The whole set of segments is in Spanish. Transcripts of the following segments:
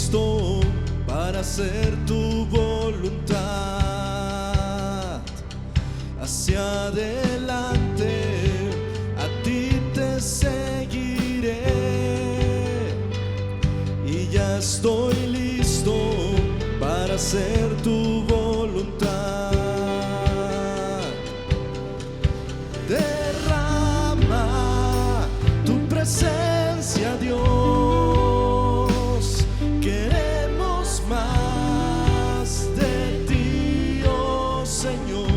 listo para hacer tu voluntad. Hacia adelante, a ti te seguiré. Y ya estoy listo para hacer tu voluntad. Derrama tu presencia, Dios. Queremos más de ti, oh Señor.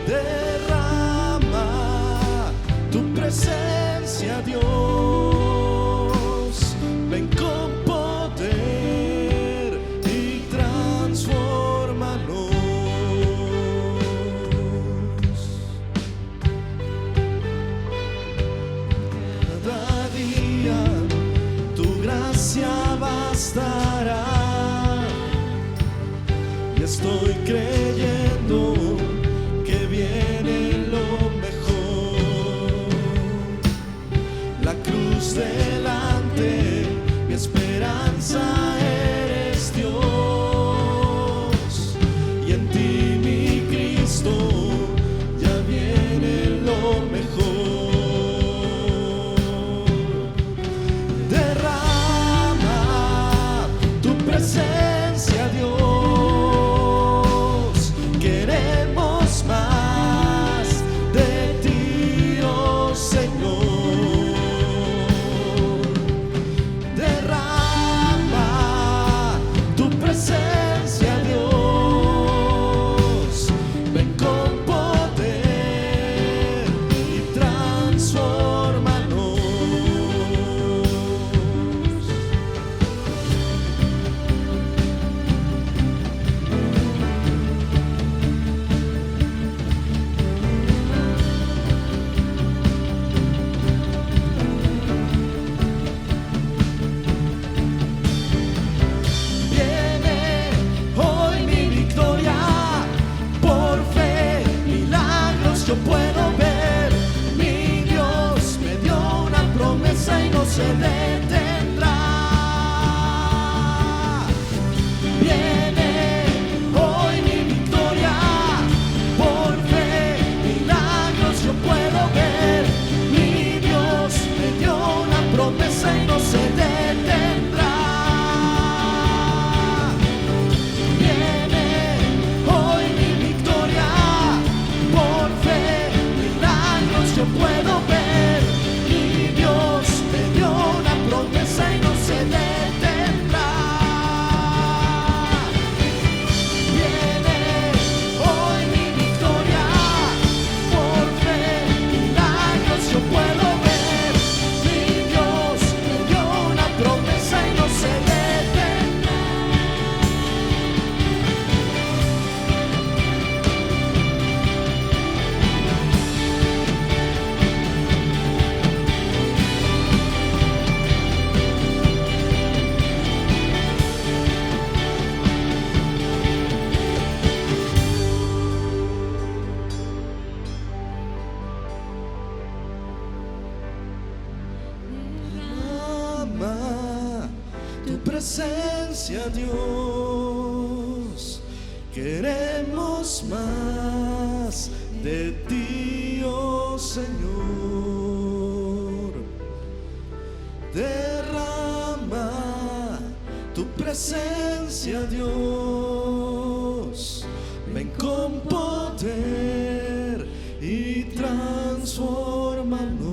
Derrama tu presencia, Dios. Ven con poder y transfórmanos. Cada día tu gracia bastará. Y estoy creyendo que viene lo mejor. La cruz delante, mi esperanza eres Dios. Y en ti, mi Cristo, ya viene lo mejor. Derrama tu presencia, Dios. Queremos más de ti, oh Señor. Derrama tu presencia, Dios. Ven con poder y transfórmanos. Viene hoy mi victoria, por fe, milagros yo puedo ver. Mi Dios me dio una promesa y no se detendrá. Viene hoy mi victoria, por fe, milagros yo puedo ver. Mi Dios me dio una promesa y no se detendrá. Viene hoy mi victoria, por fe, milagros yo puedo ver. Mi Dios me dio una promesa y no se detendrá. Viene hoy mi victoria, por fe, milagros yo puedo ver. Mi Dios me dio una promesa y no se detendrá. Derrama tu presencia, Dios. Queremos más de ti, oh Señor. Derrama tu presencia, Dios. Ven con poder y transfórmanos.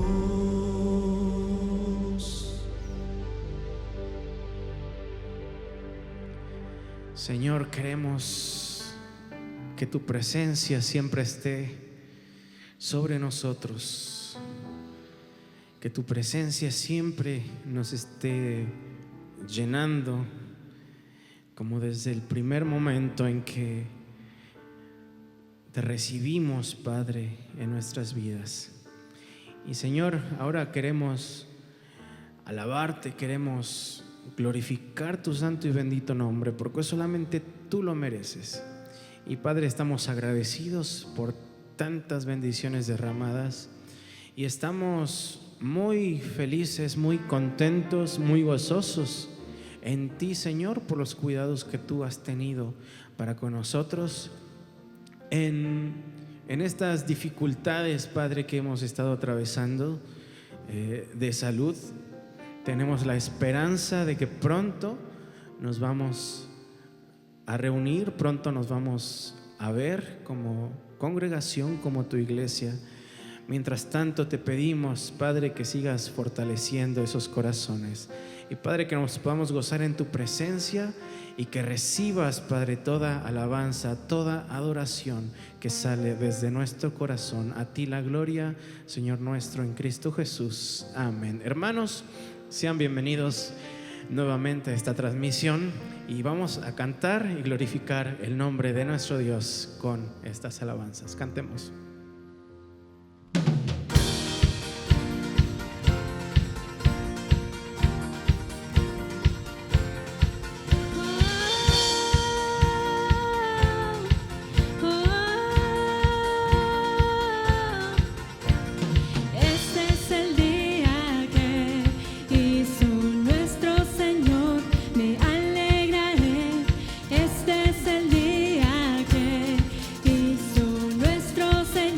Señor, queremos que tu presencia siempre esté sobre nosotros, que tu presencia siempre nos esté llenando, como desde el primer momento en que te recibimos, Padre, en nuestras vidas. Y Señor, ahora queremos alabarte, queremos glorificar tu santo y bendito nombre, porque solamente tú lo mereces. Y Padre, estamos agradecidos por tantas bendiciones derramadas y estamos muy felices, muy contentos, muy gozosos en ti, Señor, por los cuidados que tú has tenido para con nosotros en estas dificultades, Padre, que hemos estado atravesando de salud. Tenemos la esperanza de que pronto nos vamos a reunir, pronto nos vamos a ver como congregación, como tu iglesia. Mientras tanto te pedimos, Padre, que sigas fortaleciendo esos corazones y, Padre, que nos podamos gozar en tu presencia y que recibas, Padre, toda alabanza, toda adoración que sale desde nuestro corazón. A ti la gloria, Señor nuestro, en Cristo Jesús. Amén. Hermanos, sean bienvenidos nuevamente a esta transmisión y vamos a cantar y glorificar el nombre de nuestro Dios con estas alabanzas. Cantemos. Este es el día que hizo nuestro Señor.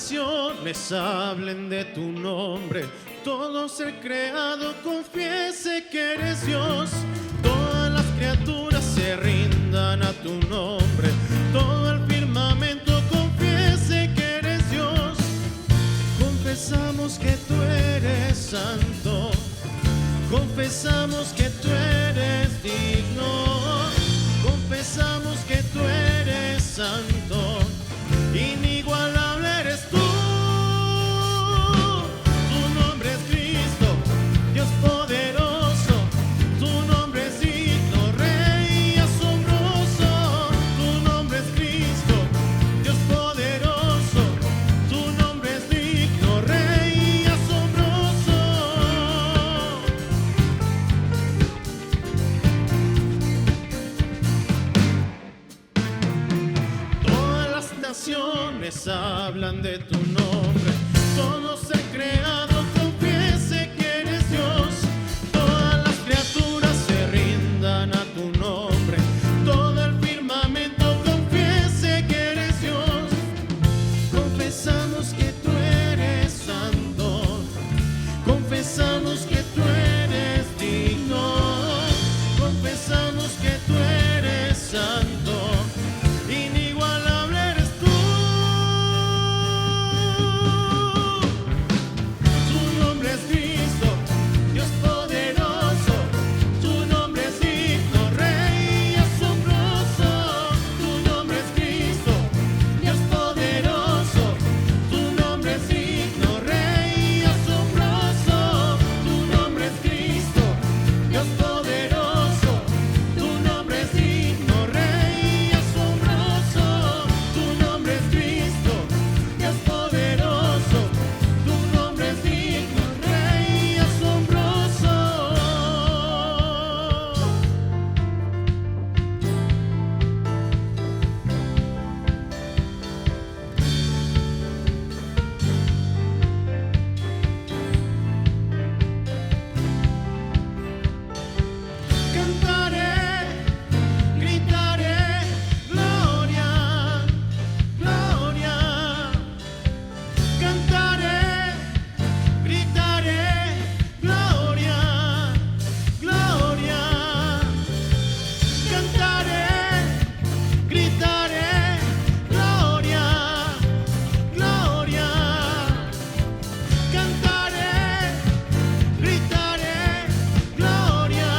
naciones hablen de tu nombre, todo ser creado confiese que eres Dios, todas las criaturas se rindan a tu nombre, todo el firmamento confiese que eres Dios. Confesamos que tú eres santo, confesamos que tú eres digno, confesamos que tú eres santo, inigualable eres tú. Tu nombre es Cristo, Dios poderoso, tu nombre es digno, Rey asombroso. Tu nombre es Cristo, Dios poderoso, tu nombre es digno, Rey asombroso. Todas las naciones hablan de tu nombre, todo ser creado confiese que eres Dios, todas las criaturas se rindan a tu nombre, todo el firmamento confiese que eres Dios. Confesamos que tú eres santo, confesamos que tú eres digno, confesamos que tú eres santo, inigualable eres tú. Tu nombre es Cristo, Dios poderoso, tu nombre es digno, Rey asombroso. Tu nombre es Cristo, Dios poderoso, tu nombre es digno, Rey asombroso. Tu nombre es Cristo, Dios poderoso, tu nombre es digno, Rey asombroso. Tu nombre es Cristo, Dios poderoso, tu nombre es digno, Rey asombroso. Cantaré, gritaré, gloria, gloria. Cantaré, gritaré, gloria, gloria. Cantaré, gritaré, gloria, gloria. Cantaré, gritaré, gloria,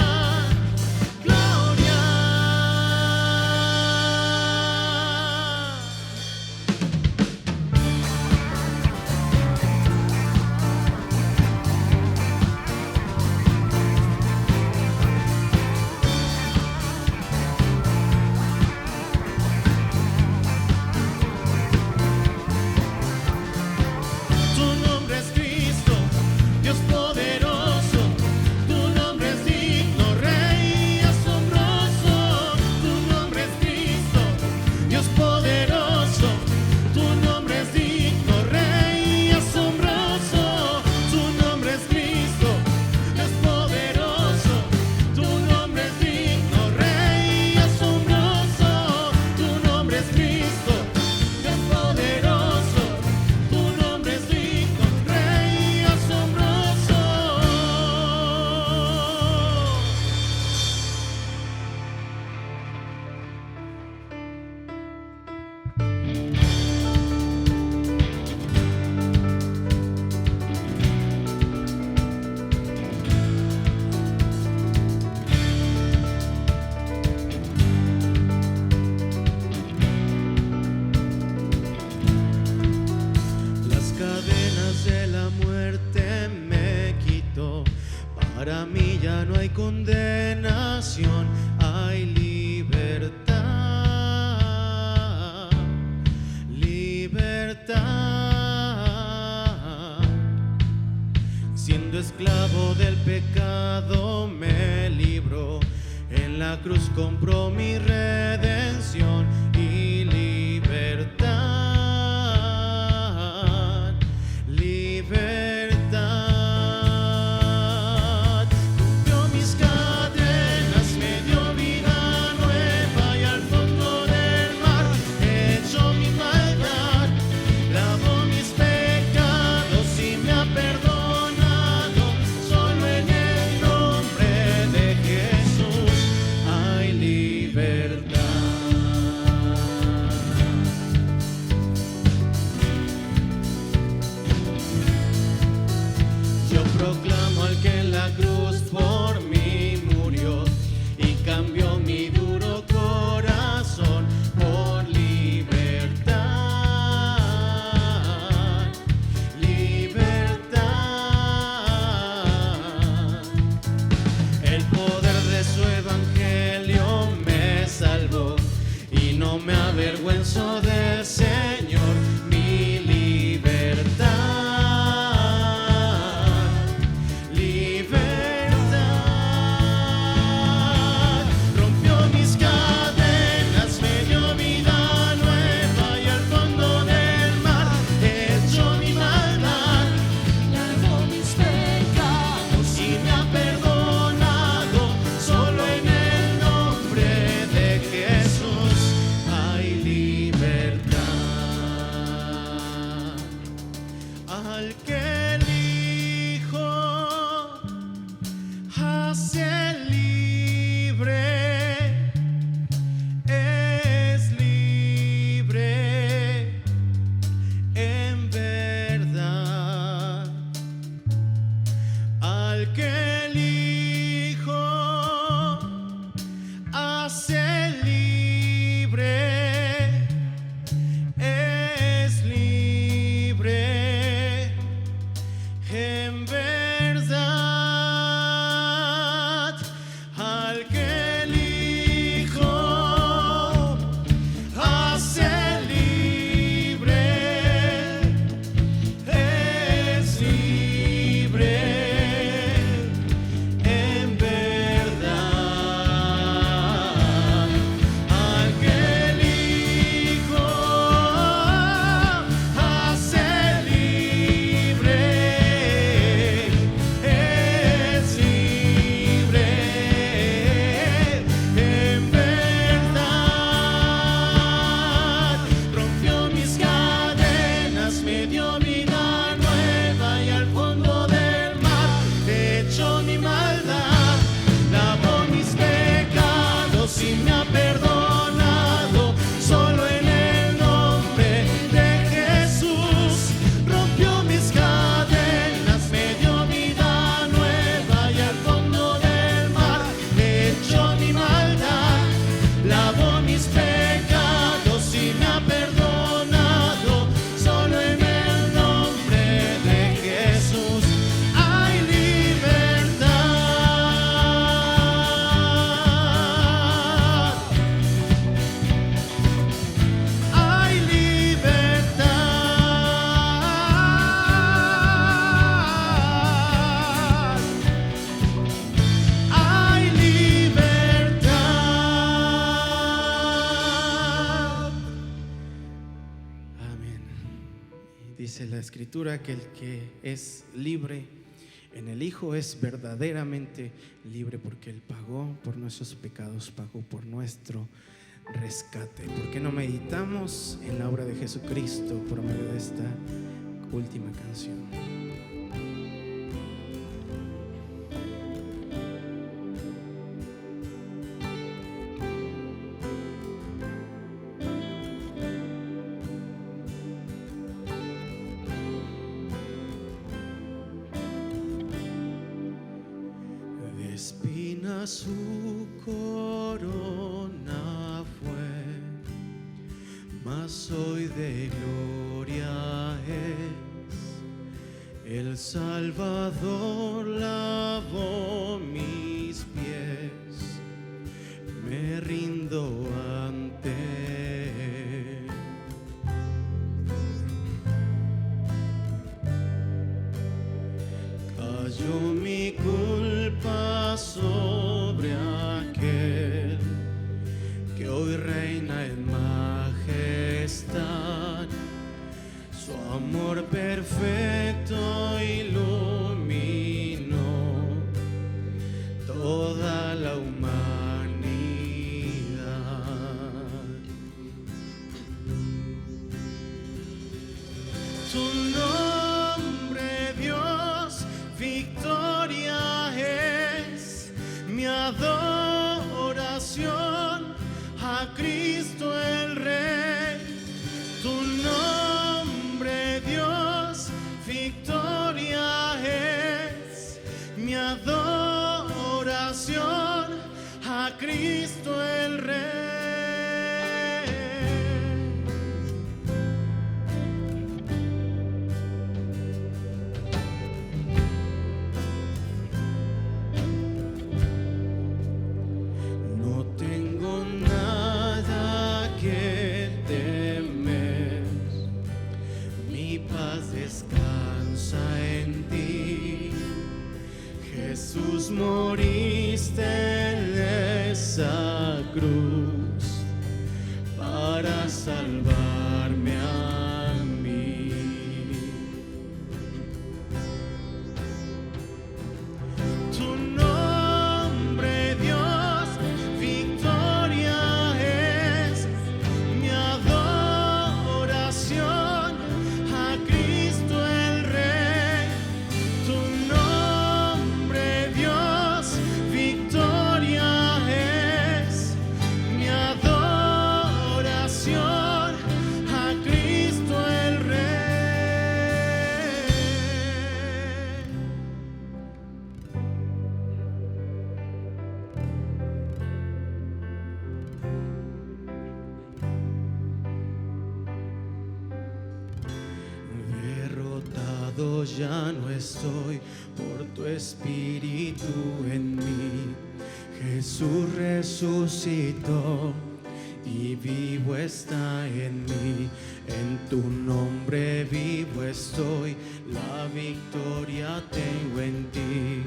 gloria. Tu nombre es Cristo, Dios poderoso, tu nombre es digno, Rey asombroso. Tu nombre es Cristo, Dios poderoso, tu nombre es digno, Rey asombroso. Tu nombre es Cristo, Dios poderoso, tu nombre es digno, Rey asombroso. Tu nombre es Cristo, Dios poderoso, tu nombre es digno, Rey asombroso. Las cadenas de la muerte me quitó, para mí ya no hay condenación, hay libertad, libertad. Siendo esclavo del pecado me libró, en la cruz compró mi redención y libertad, libertad. Rompió mis cadenas, me dio vida nueva y al fondo del mar echó mi maldad, lavó mis no me avergüenzo del Señor, mi libertad, libertad. Rompió mis cadenas, me dio vida nueva y al fondo del mar echó mi maldad, lavó mis pecados y me ha perdonado. Solo en el nombre de Jesús hay libertad. Al que el Hijo hace libre, es libre en verdad. Al que el Hijo hace libre, es libre en verdad. Al que el Hijo hace libre, es libre en verdad. Al que el Hijo hace libre, es libre en verdad. Rompió mis cadenas, me dio vida nueva y al fondo del mar echó mi maldad, lavó mis pecados y me ha perdonado. Solo en el nombre de Jesús rompió mis cadenas, me dio vida nueva y al fondo del mar echó mi maldad, lavó mis pecados y me ha perdonado. Solo en el nombre de Jesús hay libertad. Hay libertad. Hay libertad. Amén. Dice la Escritura que el que es libre en el Hijo es verdaderamente libre, porque Él pagó por nuestros pecados, pagó por nuestro rescate. ¿Por qué no meditamos en la obra de Jesucristo por medio de esta última canción? De espinas su corona fue, mas hoy de gloria es. El Salvador lavó mis pies, me rindo ante Él. Cayó mi culpa sobre aquel que hoy reina en majestad. Su amor perfecto iluminó toda la humanidad. Tu nombre, Dios, victoria es mi adoración a Cristo el Rey. Tu nombre, Dios, victoria es mi adoración a Cristo el Rey. No tengo nada que salvarme a mí. Tu nombre, Dios, victoria es mi adoración a Cristo el Rey. Tu nombre, Dios, victoria es mi adoración a Cristo el Rey. Derrotado ya no estoy por tu espíritu en mí. Jesús resucitó y vivo está en mí. En tu nombre vivo estoy, la victoria tengo en ti.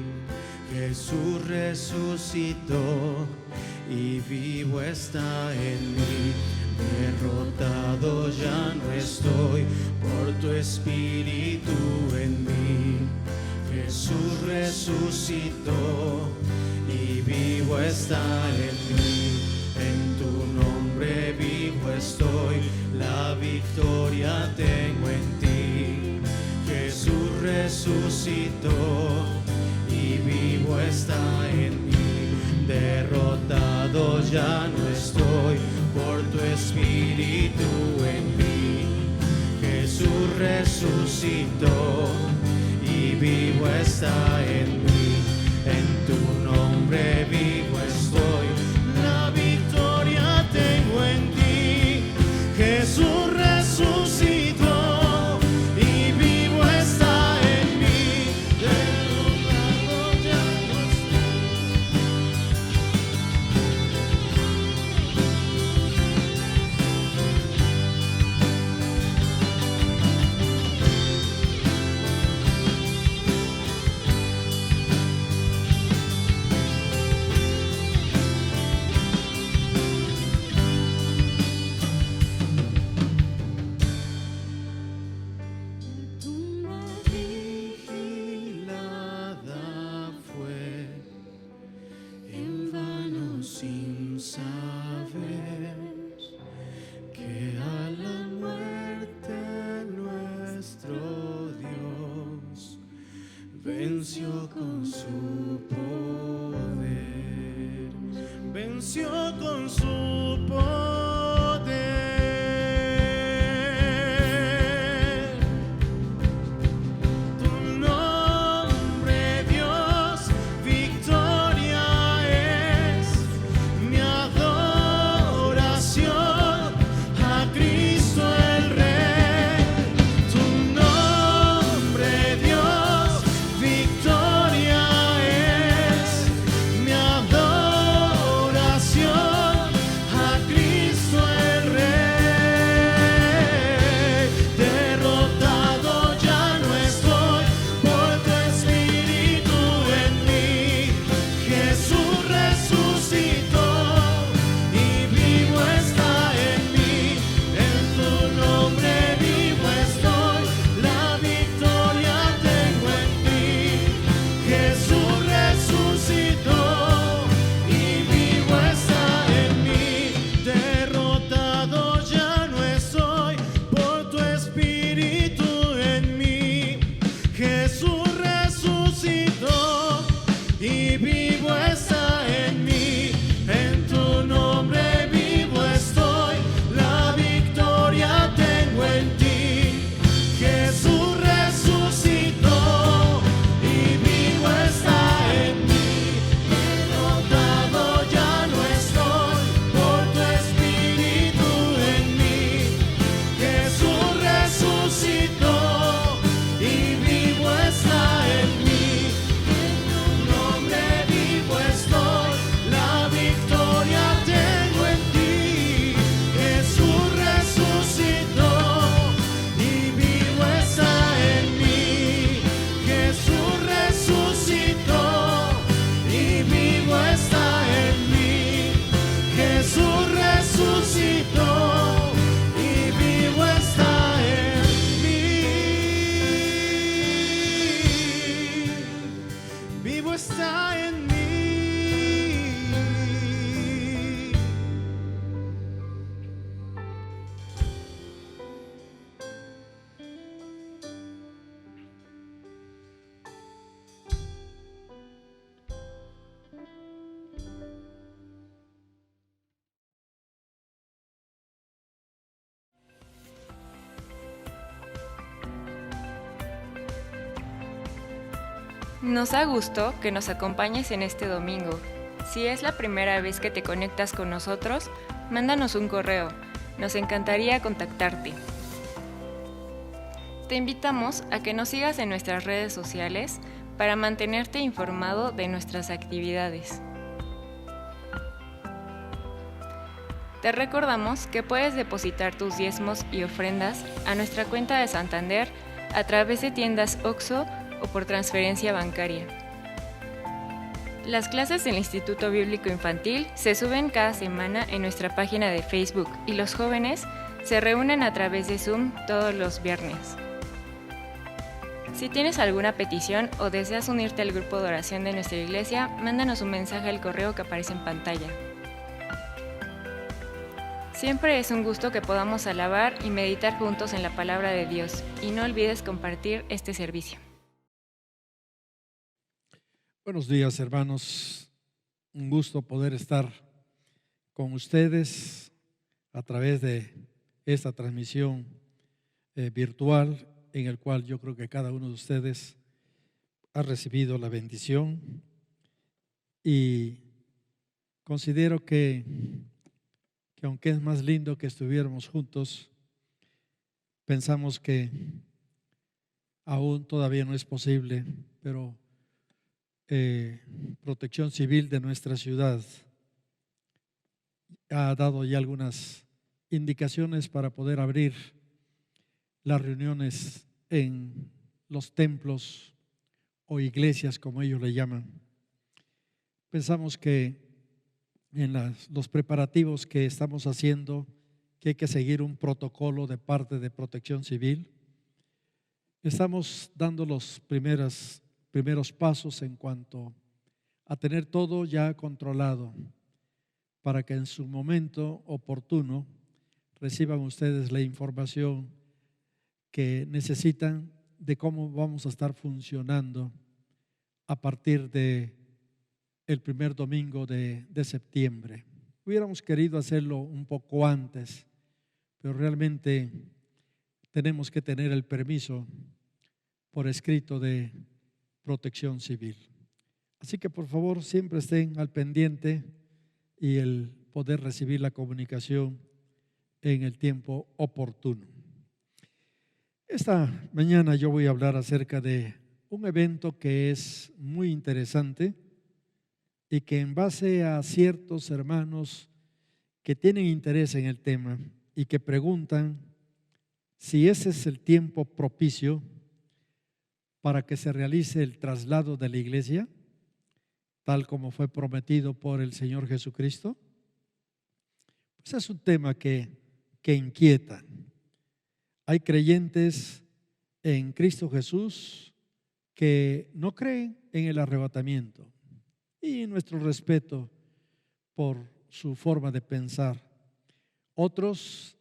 Jesús resucitó y vivo está en mí. Derrotado ya no estoy por tu espíritu en mí. Jesús resucitó y vivo está en mí. En tu nombre vivo estoy, la victoria tengo en ti. Jesús resucitó y vivo está en mí. Derrotado ya no estoy por tu espíritu en mí. Jesús resucitó y vivo está en mí. En tu nombre vivo estoy, la victoria tengo en ti. Jesús resucitó y vivo está en mí. Derrotado ya no sin saber que a la muerte nuestro Dios venció con su poder, venció con su poder. Tu nombre, Dios, victoria es mi adoración a Cristo el Rey. Tu nombre, Dios, victoria es mi adoración Nos da gusto que nos acompañes en este domingo. Si es la primera vez que te conectas con nosotros, mándanos un correo. Nos encantaría contactarte. Te invitamos a que nos sigas en nuestras redes sociales para mantenerte informado de nuestras actividades. Te recordamos que puedes depositar tus diezmos y ofrendas a nuestra cuenta de Santander a través de tiendas OXXO o por transferencia bancaria. Las clases del Instituto Bíblico Infantil se suben cada semana en nuestra página de Facebook y los jóvenes se reúnen a través de Zoom todos los viernes. Si tienes alguna petición o deseas unirte al grupo de oración de nuestra iglesia, mándanos un mensaje al correo que aparece en pantalla. Siempre es un gusto que podamos alabar y meditar juntos en la palabra de Dios, y no olvides compartir este servicio. Buenos días, hermanos. Un gusto poder estar con ustedes a través de esta transmisión virtual, en el cual yo creo que cada uno de ustedes ha recibido la bendición, y considero que aunque es más lindo que estuviéramos juntos, pensamos que aún todavía no es posible, pero Protección Civil de nuestra ciudad ha dado ya algunas indicaciones para poder abrir las reuniones en los templos o iglesias, como ellos le llaman. Pensamos que en los preparativos que estamos haciendo, que hay que seguir un protocolo de parte de Protección Civil. Estamos dando los primeros pasos en cuanto a tener todo ya controlado, para que en su momento oportuno reciban ustedes la información que necesitan de cómo vamos a estar funcionando a partir de el primer domingo de septiembre. Hubiéramos querido hacerlo un poco antes, pero realmente tenemos que tener el permiso por escrito de Protección Civil. Así que por favor siempre estén al pendiente y el poder recibir la comunicación en el tiempo oportuno. Esta mañana yo voy a hablar acerca de un evento que es muy interesante y que, en base a ciertos hermanos que tienen interés en el tema y que preguntan si ese es el tiempo propicio para que se realice el traslado de la iglesia, tal como fue prometido por el Señor Jesucristo, pues es un tema que inquieta. Hay creyentes en Cristo Jesús que no creen en el arrebatamiento, y nuestro respeto por su forma de pensar. Otros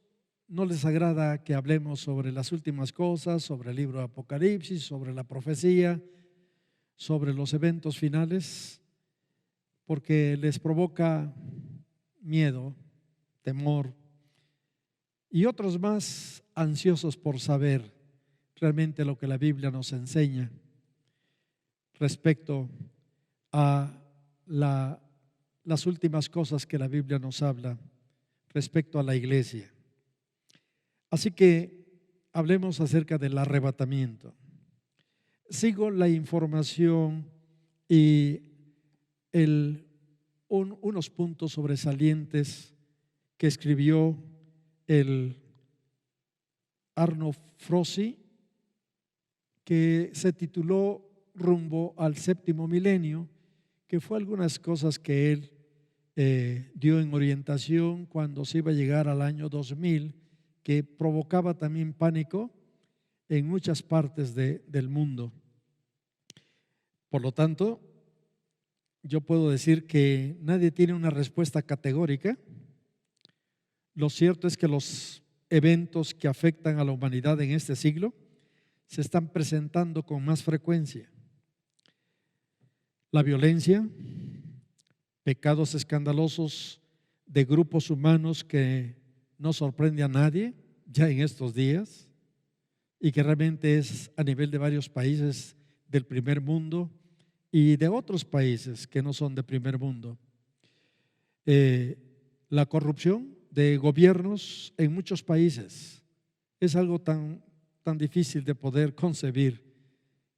no les agrada que hablemos sobre las últimas cosas, sobre el libro de Apocalipsis, sobre la profecía, sobre los eventos finales, porque les provoca miedo, temor, y otros más ansiosos por saber realmente lo que la Biblia nos enseña respecto a las últimas cosas que la Biblia nos habla respecto a la iglesia. Así que hablemos acerca del arrebatamiento. Sigo la información y unos puntos sobresalientes que escribió el Arno Frossi, que se tituló Rumbo al Séptimo Milenio, que fue algunas cosas que él dio en orientación cuando se iba a llegar al año 2000, que provocaba también pánico en muchas partes del mundo. Por lo tanto, yo puedo decir que nadie tiene una respuesta categórica. Lo cierto es que los eventos que afectan a la humanidad en este siglo se están presentando con más frecuencia. La violencia, pecados escandalosos de grupos humanos que no sorprende a nadie ya en estos días, y que realmente es a nivel de varios países del primer mundo y de otros países que no son de primer mundo. La corrupción de gobiernos en muchos países es algo tan difícil de poder concebir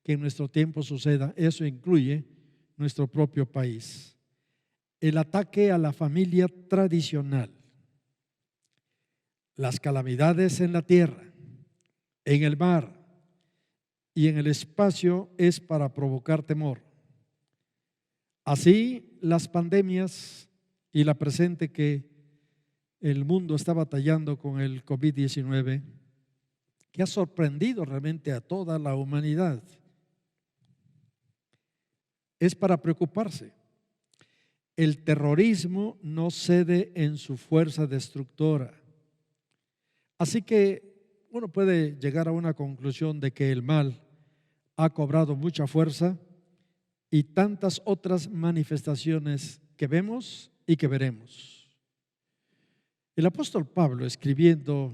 que en nuestro tiempo suceda. Eso incluye nuestro propio país. El ataque a la familia tradicional, las calamidades en la tierra, en el mar y en el espacio es para provocar temor. Así, las pandemias y la presente que el mundo está batallando con el COVID-19, que ha sorprendido realmente a toda la humanidad, es para preocuparse. El terrorismo no cede en su fuerza destructora. Así que uno puede llegar a una conclusión de que el mal ha cobrado mucha fuerza y tantas otras manifestaciones que vemos y que veremos. El apóstol Pablo, escribiendo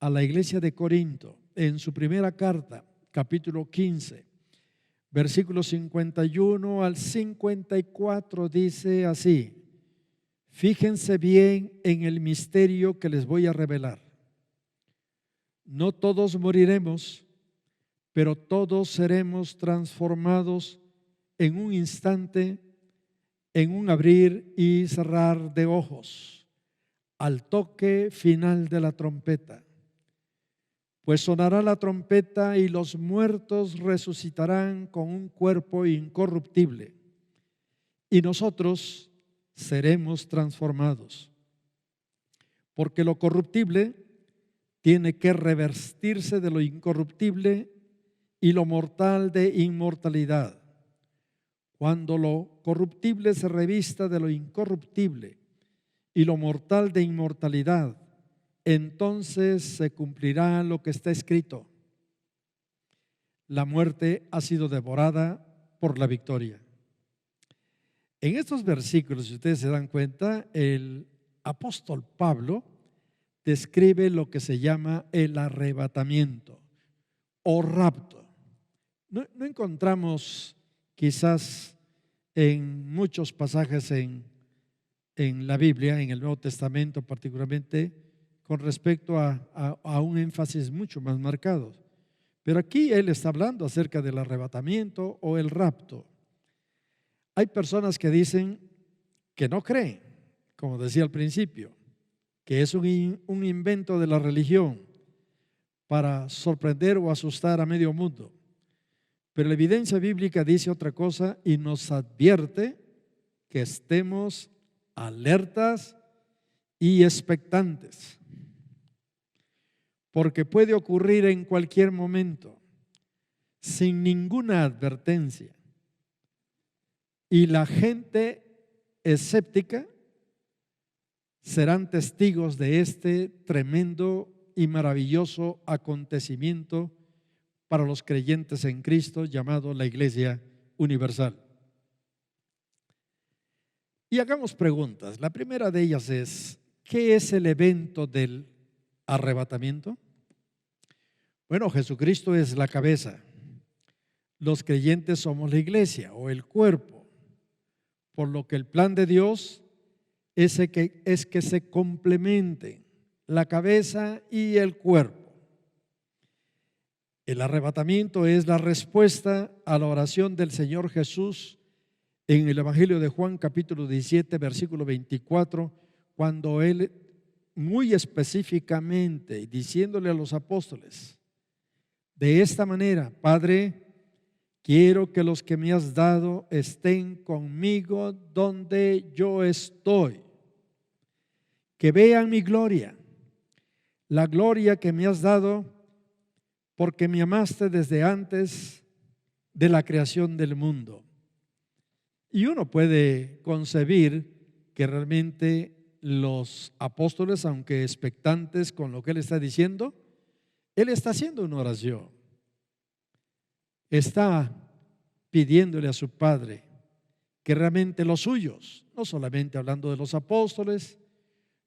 a la iglesia de Corinto, en su primera carta, capítulo 15, versículos 51 al 54, dice así: fíjense bien en el misterio que les voy a revelar. No todos moriremos, pero todos seremos transformados en un instante, en un abrir y cerrar de ojos, al toque final de la trompeta. Pues sonará la trompeta y los muertos resucitarán con un cuerpo incorruptible y nosotros seremos transformados. Porque lo corruptible tiene que revestirse de lo incorruptible y lo mortal de inmortalidad. Cuando lo corruptible se revista de lo incorruptible y lo mortal de inmortalidad, entonces se cumplirá lo que está escrito: la muerte ha sido devorada por la victoria. En estos versículos, si ustedes se dan cuenta, el apóstol Pablo describe lo que se llama el arrebatamiento o rapto. No encontramos quizás en muchos pasajes en la Biblia, en el Nuevo Testamento particularmente, con respecto a un énfasis mucho más marcado. Pero aquí él está hablando acerca del arrebatamiento o el rapto. Hay personas que dicen que no creen, como decía al principio, que es un invento de la religión para sorprender o asustar a medio mundo. Pero la evidencia bíblica dice otra cosa y nos advierte que estemos alertas y expectantes, porque puede ocurrir en cualquier momento, sin ninguna advertencia. Y la gente escéptica serán testigos de este tremendo y maravilloso acontecimiento para los creyentes en Cristo, llamado la Iglesia Universal. Y hagamos preguntas. La primera de ellas es: ¿qué es el evento del arrebatamiento? Bueno, Jesucristo es la cabeza. Los creyentes somos la iglesia o el cuerpo. Por lo que el plan de Dios es que se complementen la cabeza y el cuerpo. El arrebatamiento es la respuesta a la oración del Señor Jesús en el Evangelio de Juan, capítulo 17, versículo 24, cuando Él muy específicamente, diciéndole a los apóstoles: de esta manera, Padre, quiero que los que me has dado estén conmigo donde yo estoy, que vean mi gloria, la gloria que me has dado, porque me amaste desde antes de la creación del mundo. Y uno puede concebir que realmente los apóstoles, aunque expectantes con lo que Él está diciendo, Él está haciendo una oración. Está pidiéndole a su Padre que realmente los suyos, no solamente hablando de los apóstoles,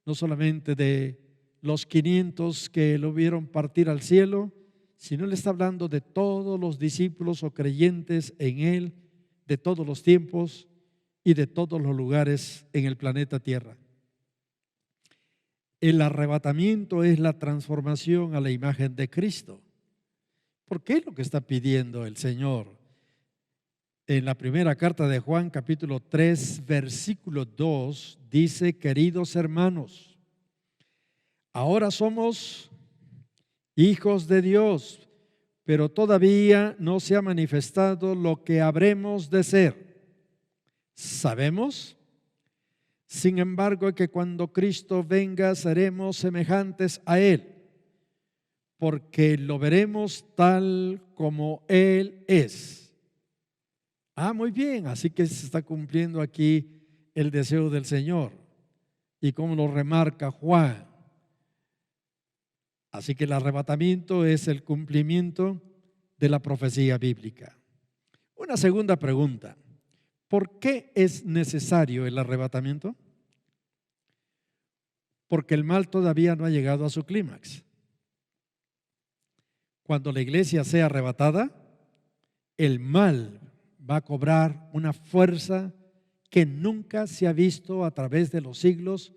no solamente de los 500 que lo vieron partir al cielo, sino Él está hablando de todos los discípulos o creyentes en Él de todos los tiempos y de todos los lugares en el planeta Tierra. El arrebatamiento es la transformación a la imagen de Cristo. ¿Por qué es lo que está pidiendo el Señor? En la primera carta de Juan, capítulo 3, versículo 2, dice: queridos hermanos, ahora somos hijos de Dios, pero todavía no se ha manifestado lo que habremos de ser. Sabemos, sin embargo, que cuando Cristo venga seremos semejantes a Él, porque lo veremos tal como Él es. Muy bien, así que se está cumpliendo aquí el deseo del Señor. Y como lo remarca Juan, así que el arrebatamiento es el cumplimiento de la profecía bíblica. Una segunda pregunta: ¿por qué es necesario el arrebatamiento? Porque el mal todavía no ha llegado a su clímax. Cuando la iglesia sea arrebatada, el mal va a cobrar una fuerza que nunca se ha visto a través de los siglos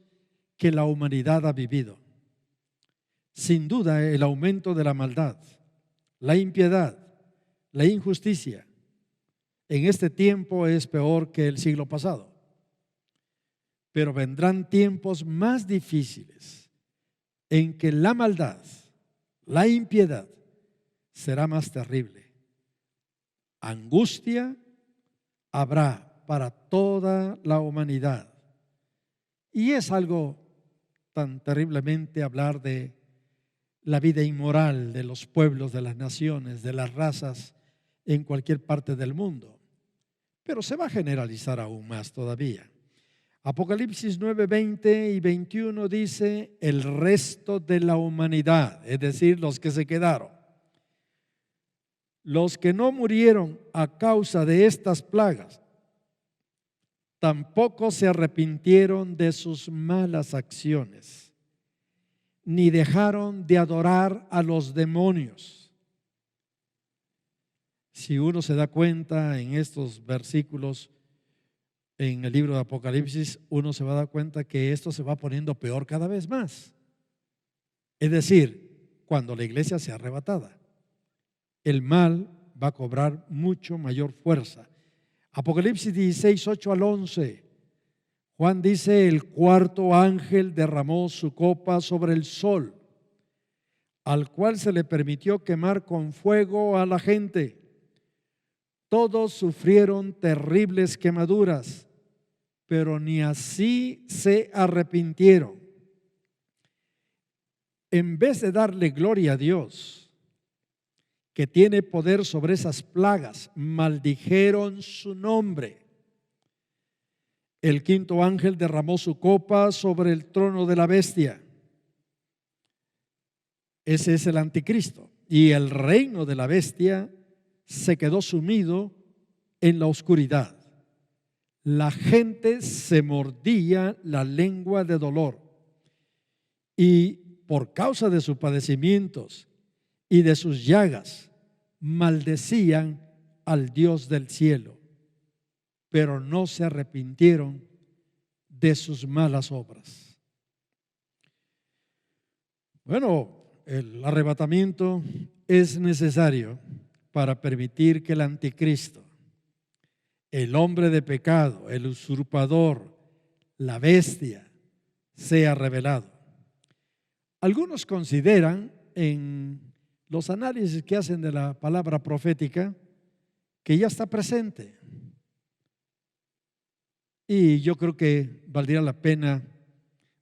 que la humanidad ha vivido. Sin duda, el aumento de la maldad, la impiedad, la injusticia en este tiempo es peor que el siglo pasado. Pero vendrán tiempos más difíciles en que la maldad, la impiedad será más terrible. Angustia habrá para toda la humanidad. Y es algo tan terriblemente hablar de la vida inmoral de los pueblos, de las naciones, de las razas en cualquier parte del mundo. Pero se va a generalizar aún más todavía. Apocalipsis 9, 20 y 21 dice: el resto de la humanidad, es decir, los que se quedaron, los que no murieron a causa de estas plagas, tampoco se arrepintieron de sus malas acciones, ni dejaron de adorar a los demonios. Si uno se da cuenta en estos versículos, en el libro de Apocalipsis, uno se va a dar cuenta que esto se va poniendo peor cada vez más. Es decir, cuando la iglesia sea arrebatada, el mal va a cobrar mucho mayor fuerza. Apocalipsis 16, 8 al 11. Juan dice: el cuarto ángel derramó su copa sobre el sol, al cual se le permitió quemar con fuego a la gente. Todos sufrieron terribles quemaduras, pero ni así se arrepintieron. En vez de darle gloria a Dios, que tiene poder sobre esas plagas, maldijeron su nombre. El quinto ángel derramó su copa sobre el trono de la bestia. Ese es el anticristo. Y el reino de la bestia se quedó sumido en la oscuridad. La gente se mordía la lengua de dolor, y por causa de sus padecimientos y de sus llagas maldecían al Dios del cielo, pero no se arrepintieron de sus malas obras. Bueno, el arrebatamiento es necesario para permitir que el anticristo, el hombre de pecado, el usurpador, la bestia, sea revelado. Algunos consideran, en los análisis que hacen de la palabra profética, que ya está presente. Y yo creo que valdría la pena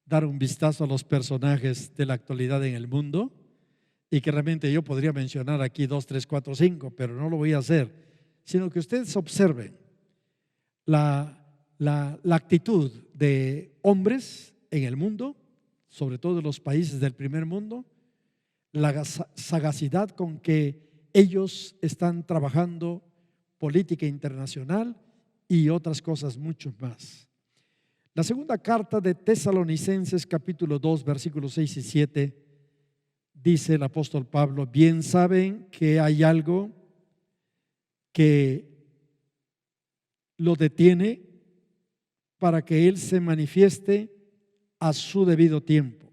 dar un vistazo a los personajes de la actualidad en el mundo, y que realmente yo podría mencionar aquí 2, 3, 4, 5, pero no lo voy a hacer, sino que ustedes observen la actitud de hombres en el mundo, sobre todo en los países del primer mundo, la sagacidad con que ellos están trabajando política internacional y otras cosas mucho más. La segunda carta de Tesalonicenses, capítulo 2, versículos 6 y 7, dice el apóstol Pablo: bien saben que hay algo que lo detiene para que Él se manifieste a su debido tiempo.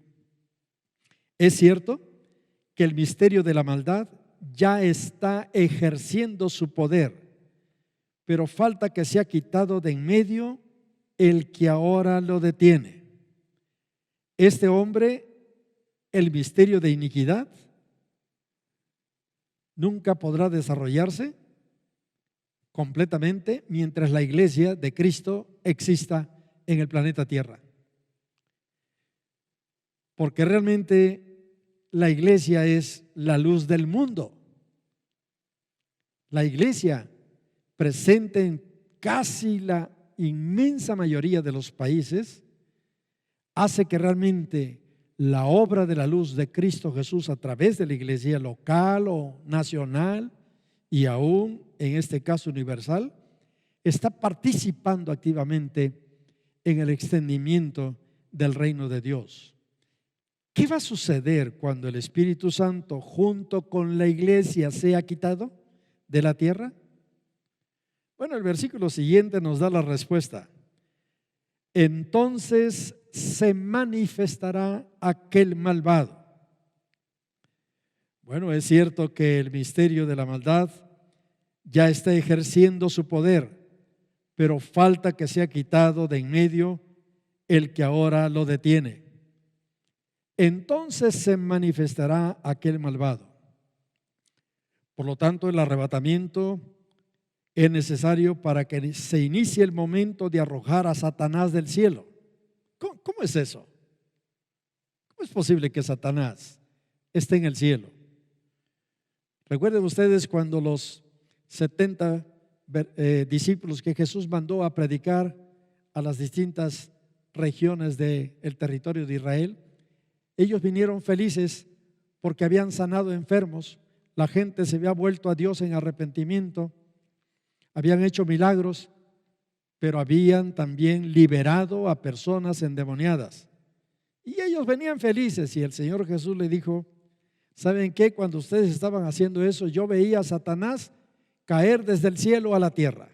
Es cierto que el misterio de la maldad ya está ejerciendo su poder, pero falta que sea quitado de en medio el que ahora lo detiene. Este hombre, el misterio de iniquidad, nunca podrá desarrollarse completamente mientras la iglesia de Cristo exista en el planeta Tierra. Porque realmente la iglesia es la luz del mundo. La iglesia presente en casi la inmensa mayoría de los países hace que realmente la obra de la luz de Cristo Jesús a través de la iglesia local o nacional y aún en este caso universal está participando activamente en el extendimiento del reino de Dios. ¿Qué va a suceder cuando el Espíritu Santo junto con la iglesia sea quitado de la tierra? Bueno, el versículo siguiente nos da la respuesta. Entonces se manifestará aquel malvado. Bueno, es cierto que el misterio de la maldad ya está ejerciendo su poder, pero falta que sea quitado de en medio el que ahora lo detiene. Entonces se manifestará aquel malvado. Por lo tanto, el arrebatamiento es necesario para que se inicie el momento de arrojar a Satanás del cielo. ¿Cómo es eso? ¿Cómo es posible que Satanás esté en el cielo? Recuerden ustedes cuando los 70 discípulos que Jesús mandó a predicar a las distintas regiones del territorio de Israel, ellos vinieron felices porque habían sanado enfermos, la gente se había vuelto a Dios en arrepentimiento, habían hecho milagros, pero habían también liberado a personas endemoniadas. Y ellos venían felices y el Señor Jesús le dijo, ¿saben qué? Cuando ustedes estaban haciendo eso, yo veía a Satanás caer desde el cielo a la tierra.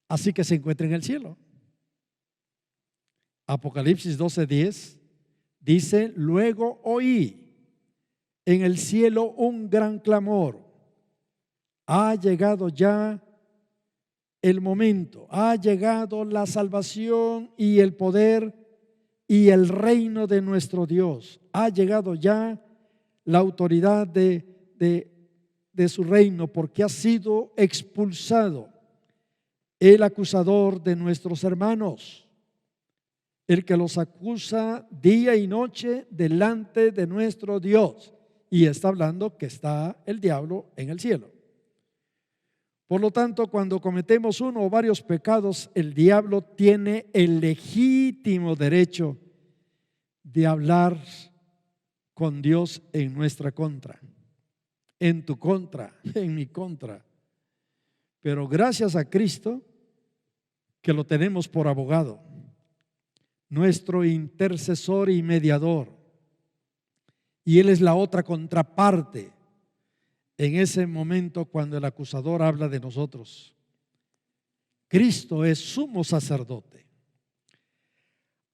Así que se encuentra en el cielo. Apocalipsis 12:10 dice, luego oí en el cielo un gran clamor. Ha llegado ya el momento, ha llegado la salvación y el poder y el reino de nuestro Dios. Ha llegado ya la autoridad de su reino, porque ha sido expulsado el acusador de nuestros hermanos, el que los acusa día y noche delante de nuestro Dios. Y está hablando que está el diablo en el cielo. Por lo tanto, cuando cometemos uno o varios pecados, el diablo tiene el legítimo derecho de hablar con Dios en nuestra contra, en tu contra, en mi contra. Pero gracias a Cristo que lo tenemos por abogado, nuestro intercesor y mediador, y Él es la otra contraparte en ese momento cuando el acusador habla de nosotros. Cristo es sumo sacerdote.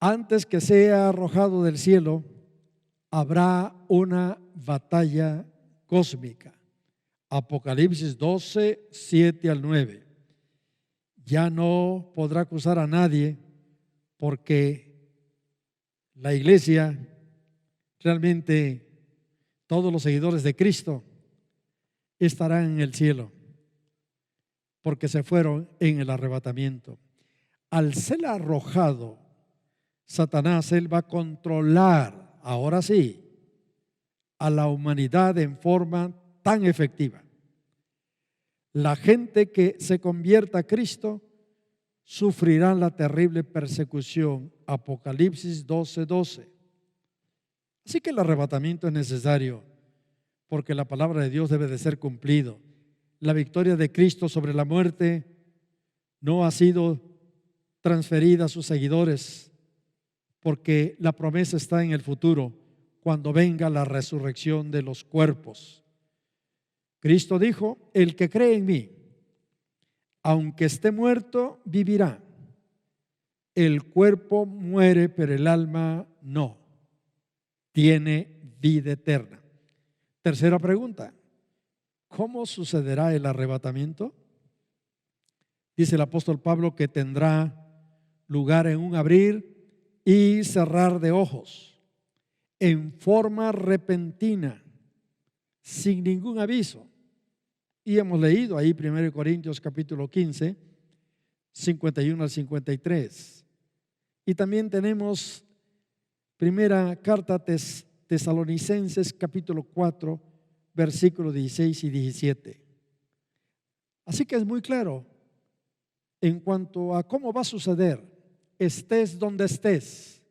Antes que sea arrojado del cielo, habrá una batalla cósmica. Apocalipsis 12, 7 al 9. Ya no podrá acusar a nadie porque la iglesia, realmente todos los seguidores de Cristo, estarán en el cielo porque se fueron en el arrebatamiento. Al ser arrojado Satanás, él va a controlar, ahora sí, a la humanidad en forma tan efectiva. La gente que se convierta a Cristo sufrirá la terrible persecución. Apocalipsis 12:12. Así que el arrebatamiento es necesario, porque la palabra de Dios debe de ser cumplido. La victoria de Cristo sobre la muerte no ha sido transferida a sus seguidores, porque la promesa está en el futuro, cuando venga la resurrección de los cuerpos. Cristo dijo, el que cree en mí, aunque esté muerto, vivirá. El cuerpo muere, pero el alma no. Tiene vida eterna. Tercera pregunta. ¿Cómo sucederá el arrebatamiento? Dice el apóstol Pablo que tendrá lugar en un abrir y cerrar de ojos, en forma repentina, sin ningún aviso. Y hemos leído ahí 1 Corintios capítulo 15, 51 al 53. Y también tenemos primera carta Tesalonicenses capítulo 4, versículos 16 y 17. Así que es muy claro en cuanto a cómo va a suceder, estés donde estés,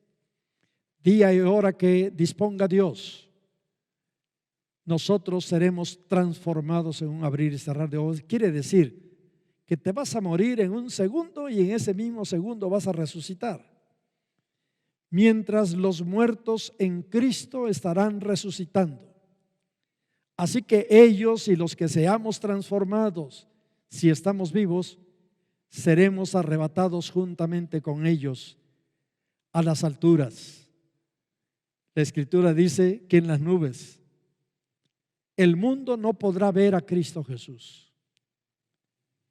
día y hora que disponga Dios, nosotros seremos transformados en un abrir y cerrar de ojos. Quiere decir que te vas a morir en un segundo y en ese mismo segundo vas a resucitar. Mientras los muertos en Cristo estarán resucitando. Así que ellos y los que seamos transformados, si estamos vivos, seremos arrebatados juntamente con ellos a las alturas. La Escritura dice que en las nubes el mundo no podrá ver a Cristo Jesús,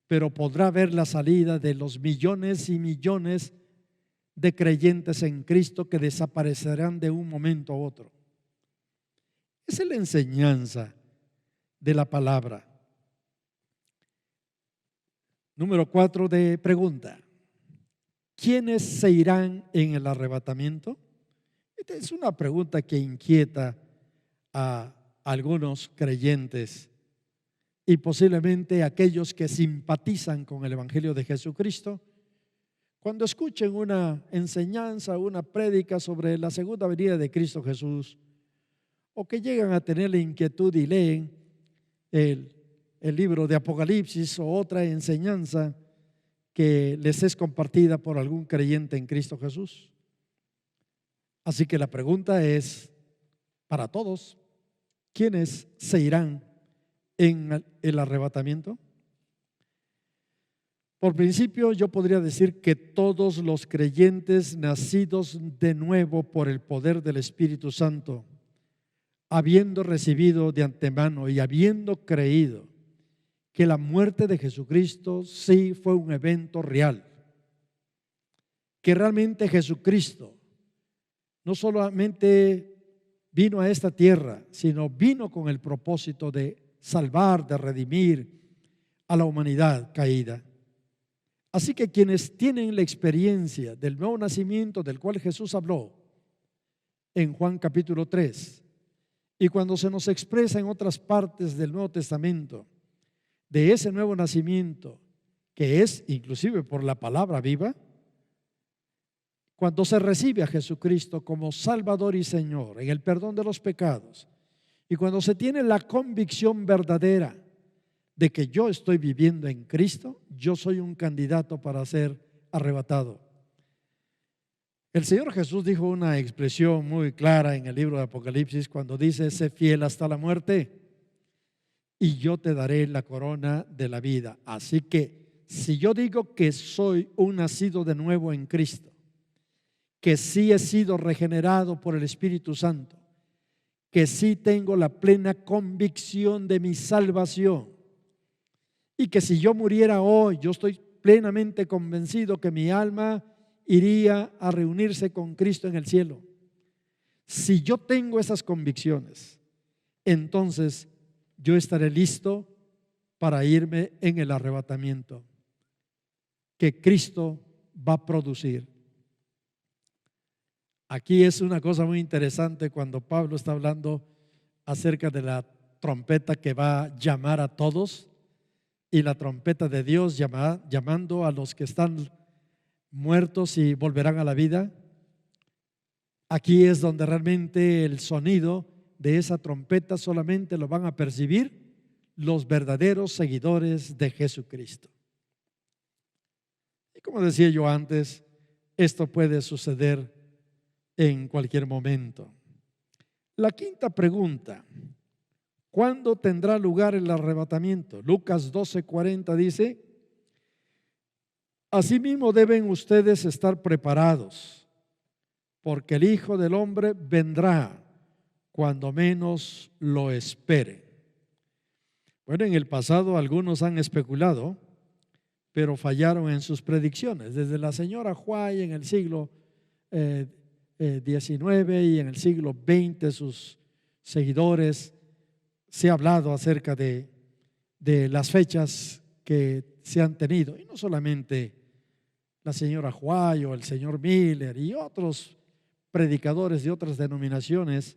pero podrá ver la salida de los millones y millones de creyentes en Cristo que desaparecerán de un momento a otro. Esa es la enseñanza de la palabra. Número 4 de pregunta. ¿Quiénes se irán en el arrebatamiento? Esta es una pregunta que inquieta a algunos creyentes y posiblemente aquellos que simpatizan con el Evangelio de Jesucristo. Cuando escuchen una enseñanza, una prédica sobre la segunda venida de Cristo Jesús, o que llegan a tener la inquietud y leen el libro de Apocalipsis o otra enseñanza que les es compartida por algún creyente en Cristo Jesús. Así que la pregunta es para todos: ¿quiénes se irán en el arrebatamiento? Por principio, yo podría decir que todos los creyentes nacidos de nuevo por el poder del Espíritu Santo, habiendo recibido de antemano y habiendo creído que la muerte de Jesucristo sí fue un evento real, que realmente Jesucristo no solamente vino a esta tierra, sino vino con el propósito de salvar, de redimir a la humanidad caída. Así que quienes tienen la experiencia del nuevo nacimiento del cual Jesús habló en Juan capítulo 3, y cuando se nos expresa en otras partes del Nuevo Testamento, de ese nuevo nacimiento, que es inclusive por la palabra viva, cuando se recibe a Jesucristo como Salvador y Señor en el perdón de los pecados, y cuando se tiene la convicción verdadera de que yo estoy viviendo en Cristo, yo soy un candidato para ser arrebatado. El Señor Jesús dijo una expresión muy clara en el libro de Apocalipsis cuando dice: sé fiel hasta la muerte y yo te daré la corona de la vida. Así que si yo digo que soy un nacido de nuevo en Cristo, que sí he sido regenerado por el Espíritu Santo, que sí tengo la plena convicción de mi salvación, y que si yo muriera hoy, yo estoy plenamente convencido que mi alma iría a reunirse con Cristo en el cielo. Si yo tengo esas convicciones, entonces yo estaré listo para irme en el arrebatamiento que Cristo va a producir. Aquí es una cosa muy interesante cuando Pablo está hablando acerca de la trompeta que va a llamar a todos, y la trompeta de Dios llamando a los que están muertos y volverán a la vida. Aquí es donde realmente el sonido de esa trompeta solamente lo van a percibir los verdaderos seguidores de Jesucristo. Y como decía yo antes, esto puede suceder en cualquier momento. La quinta pregunta: ¿cuándo tendrá lugar el arrebatamiento? Lucas 12:40 dice: Asimismo deben ustedes estar preparados, porque el Hijo del Hombre vendrá cuando menos lo espere. Bueno, en el pasado algunos han especulado, pero fallaron en sus predicciones. Desde la señora White en el siglo XIX y en el siglo XX, sus seguidores, se ha hablado acerca de las fechas que se han tenido. Y no solamente la señora White o el señor Miller y otros predicadores de otras denominaciones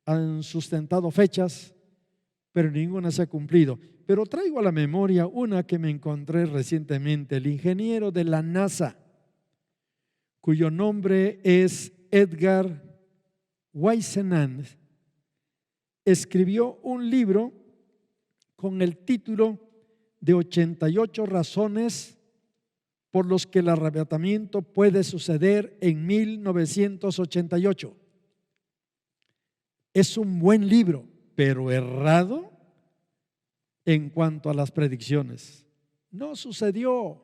han sustentado fechas, pero ninguna se ha cumplido. Pero traigo a la memoria una que me encontré recientemente. El ingeniero de la NASA, cuyo nombre es Edgar Whisenant, escribió un libro con el título de 88 razones por los que el arrebatamiento puede suceder en 1988. Es un buen libro, pero errado en cuanto a las predicciones. No sucedió,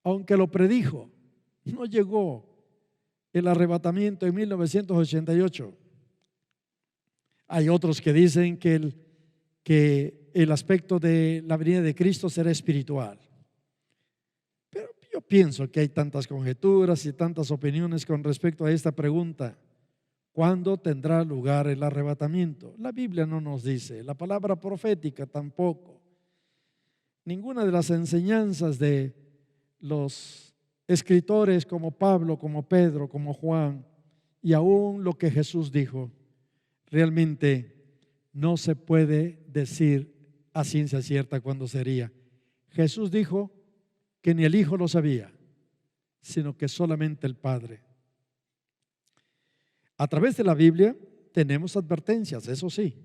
aunque lo predijo. No llegó el arrebatamiento en 1988. Hay otros que dicen que el aspecto de la venida de Cristo será espiritual. Pero yo pienso que hay tantas conjeturas y tantas opiniones con respecto a esta pregunta. ¿Cuándo tendrá lugar el arrebatamiento? La Biblia no nos dice, la palabra profética tampoco. Ninguna de las enseñanzas de los escritores como Pablo, como Pedro, como Juan, y aún lo que Jesús dijo, realmente no se puede decir a ciencia cierta cuándo sería. Jesús dijo que ni el Hijo lo sabía, sino que solamente el Padre. A través de la Biblia tenemos advertencias, eso sí.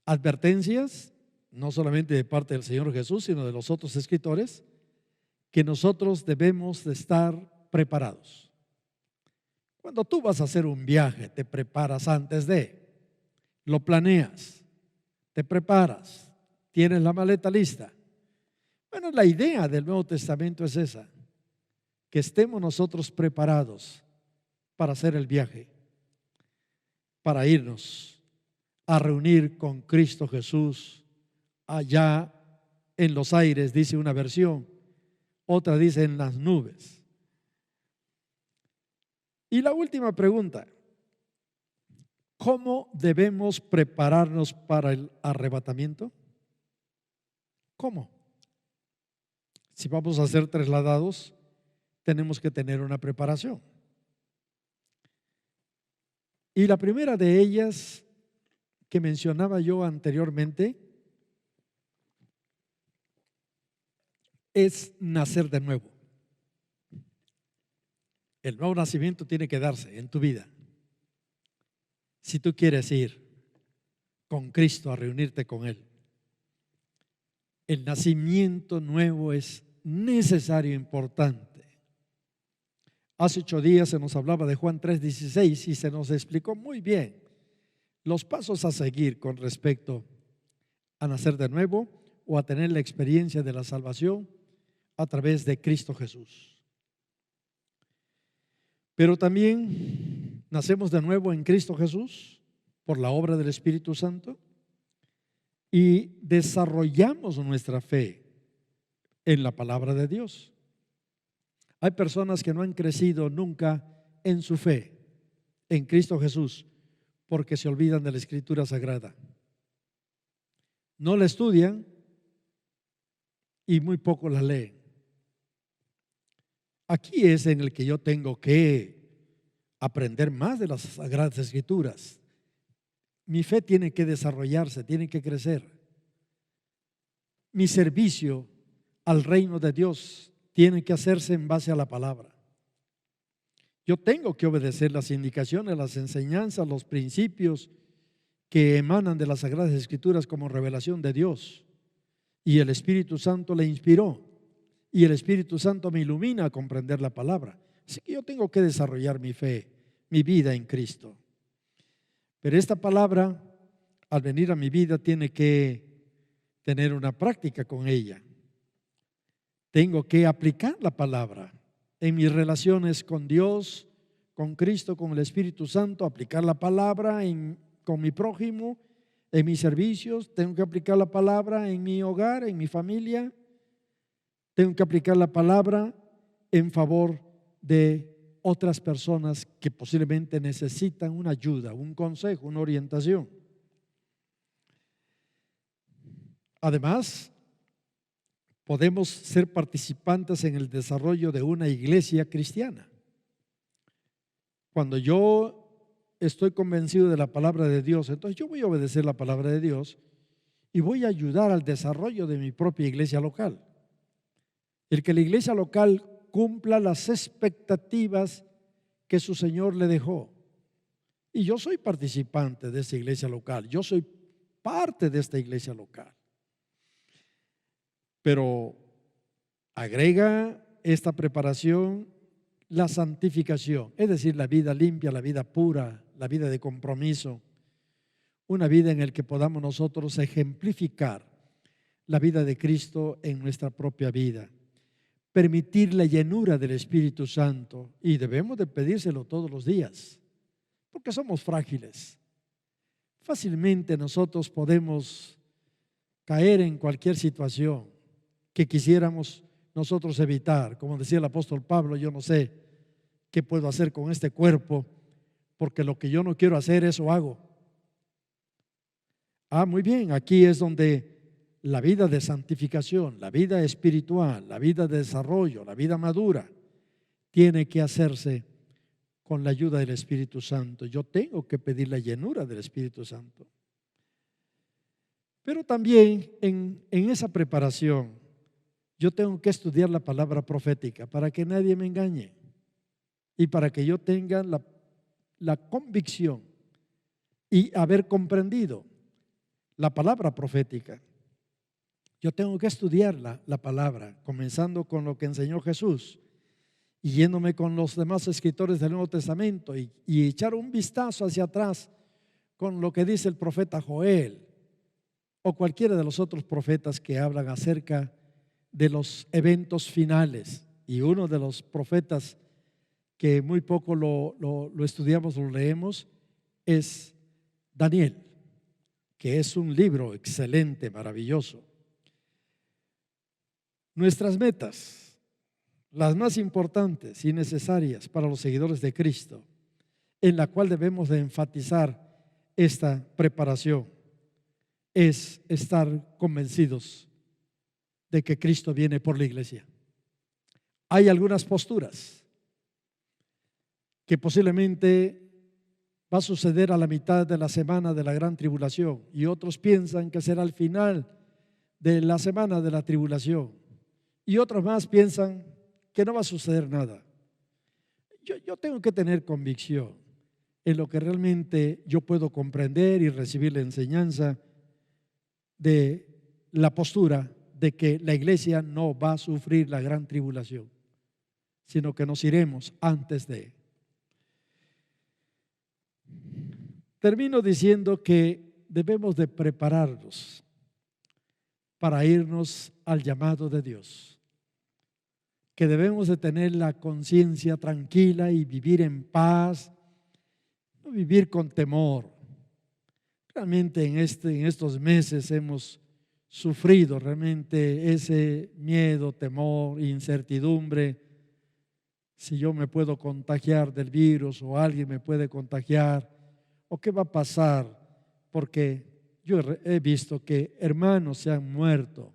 Advertencias no solamente de parte del Señor Jesús, sino de los otros escritores, que nosotros debemos de estar preparados. Cuando tú vas a hacer un viaje, te preparas antes de, lo planeas, te preparas, tienes la maleta lista. Bueno, la idea del Nuevo Testamento es esa, que estemos nosotros preparados para hacer el viaje, para irnos a reunir con Cristo Jesús allá en los aires, dice una versión, otra dice en las nubes. Y la última pregunta, ¿cómo debemos prepararnos para el arrebatamiento? ¿Cómo? Si vamos a ser trasladados, tenemos que tener una preparación. Y la primera de ellas que mencionaba yo anteriormente es nacer de nuevo. El nuevo nacimiento tiene que darse en tu vida. Si tú quieres ir con Cristo a reunirte con Él, el nacimiento nuevo es necesario e importante. Hace 8 días se nos hablaba de Juan 3:16 y se nos explicó muy bien los pasos a seguir con respecto a nacer de nuevo o a tener la experiencia de la salvación a través de Cristo Jesús. Pero también nacemos de nuevo en Cristo Jesús por la obra del Espíritu Santo y desarrollamos nuestra fe en la palabra de Dios. Hay personas que no han crecido nunca en su fe en Cristo Jesús porque se olvidan de la Escritura Sagrada. No la estudian y muy poco la leen. Aquí es en el que yo tengo que aprender más de las Sagradas Escrituras. Mi fe tiene que desarrollarse, tiene que crecer. Mi servicio al reino de Dios tiene que hacerse en base a la palabra. Yo tengo que obedecer las indicaciones, las enseñanzas, los principios que emanan de las Sagradas Escrituras como revelación de Dios. Y el Espíritu Santo le inspiró. Y el Espíritu Santo me ilumina a comprender la palabra. Así que yo tengo que desarrollar mi fe, mi vida en Cristo. Pero esta palabra, al venir a mi vida, tiene que tener una práctica con ella. Tengo que aplicar la palabra en mis relaciones con Dios, con Cristo, con el Espíritu Santo, aplicar la palabra con mi prójimo, en mis servicios. Tengo que aplicar la palabra en mi hogar, en mi familia. Tengo que aplicar la palabra en favor de otras personas que posiblemente necesitan una ayuda, un consejo, una orientación. Además, podemos ser participantes en el desarrollo de una iglesia cristiana. Cuando yo estoy convencido de la palabra de Dios, entonces yo voy a obedecer la palabra de Dios y voy a ayudar al desarrollo de mi propia iglesia local. El que la iglesia local cumpla las expectativas que su Señor le dejó. Y yo soy participante de esta iglesia local, yo soy parte de esta iglesia local. Pero agrega esta preparación la santificación, es decir, la vida limpia, la vida pura, la vida de compromiso, una vida en la que podamos nosotros ejemplificar la vida de Cristo en nuestra propia vida, permitir la llenura del Espíritu Santo, y debemos de pedírselo todos los días, porque somos frágiles. Fácilmente nosotros podemos caer en cualquier situación que quisiéramos nosotros evitar. Como decía el apóstol Pablo, yo no sé qué puedo hacer con este cuerpo, porque lo que yo no quiero hacer, eso hago. Muy bien, aquí es donde la vida de santificación, la vida espiritual, la vida de desarrollo, la vida madura, tiene que hacerse con la ayuda del Espíritu Santo. Yo tengo que pedir la llenura del Espíritu Santo. Pero también en esa preparación, yo tengo que estudiar la palabra profética para que nadie me engañe y para que yo tenga la convicción y haber comprendido la palabra profética. Yo tengo que estudiar la palabra, comenzando con lo que enseñó Jesús y yéndome con los demás escritores del Nuevo Testamento y echar un vistazo hacia atrás con lo que dice el profeta Joel o cualquiera de los otros profetas que hablan acerca de los eventos finales. Y uno de los profetas que muy poco lo estudiamos, lo leemos, es Daniel, que es un libro excelente, maravilloso. Nuestras metas, las más importantes y necesarias para los seguidores de Cristo, en la cual debemos de enfatizar esta preparación, es estar convencidos de que Cristo viene por la iglesia. Hay algunas posturas que posiblemente va a suceder a la mitad de la semana de la gran tribulación, y otros piensan que será al final de la semana de la tribulación, y otros más piensan que no va a suceder nada. Yo tengo que tener convicción en lo que realmente yo puedo comprender y recibir la enseñanza de la postura de que la iglesia no va a sufrir la gran tribulación, sino que nos iremos antes de. Termino diciendo que debemos de prepararnos para irnos al llamado de Dios, que debemos de tener la conciencia tranquila y vivir en paz, no vivir con temor. Realmente en estos meses hemos sufrido realmente ese miedo, temor, incertidumbre. Si yo me puedo contagiar del virus o alguien me puede contagiar, o qué va a pasar, porque yo he visto que hermanos se han muerto,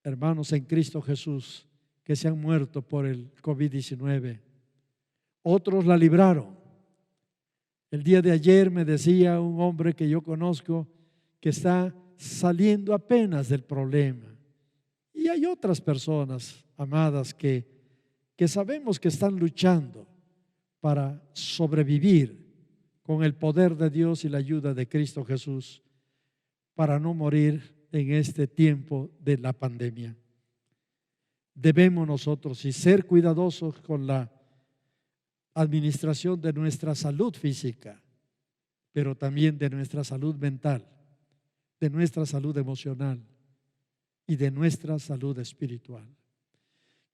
hermanos en Cristo Jesús, que se han muerto por el COVID-19. Otros la libraron. El día de ayer me decía un hombre que yo conozco que está saliendo apenas del problema. Y hay otras personas, amadas, que sabemos que están luchando para sobrevivir con el poder de Dios y la ayuda de Cristo Jesús, para no morir en este tiempo de la pandemia. Debemos nosotros ser cuidadosos con la administración de nuestra salud física, pero también de nuestra salud mental, de nuestra salud emocional. y de nuestra salud espiritual.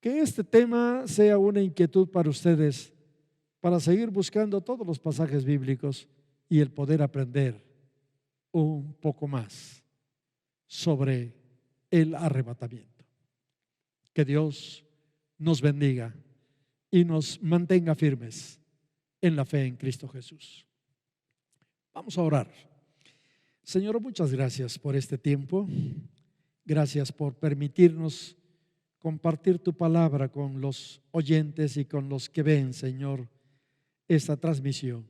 Que este tema sea una inquietud para ustedes, para seguir buscando todos los pasajes bíblicos y el poder aprender un poco más sobre el arrebatamiento. Que Dios nos bendiga y nos mantenga firmes en la fe en Cristo Jesús. Vamos a orar. Señor, muchas gracias por este tiempo. Gracias por permitirnos compartir tu palabra con los oyentes y con los que ven, Señor, esta transmisión.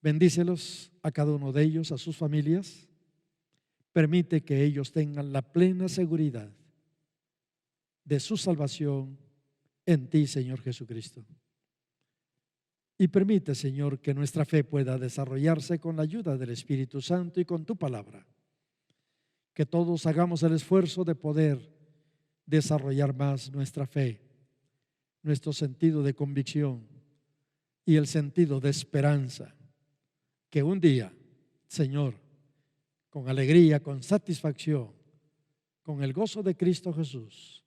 Bendícelos a cada uno de ellos, a sus familias. Permite que ellos tengan la plena seguridad de su salvación en ti, Señor Jesucristo. Y permite, Señor, que nuestra fe pueda desarrollarse con la ayuda del Espíritu Santo y con tu palabra. Que todos hagamos el esfuerzo de poder desarrollar más nuestra fe, nuestro sentido de convicción y el sentido de esperanza. Que un día, Señor, con alegría, con satisfacción, con el gozo de Cristo Jesús,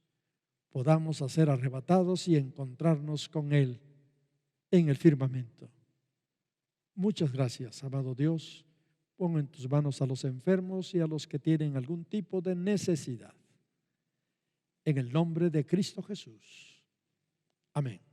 podamos ser arrebatados y encontrarnos con Él en el firmamento. Muchas gracias, amado Dios. Pongo en tus manos a los enfermos y a los que tienen algún tipo de necesidad. En el nombre de Cristo Jesús. Amén.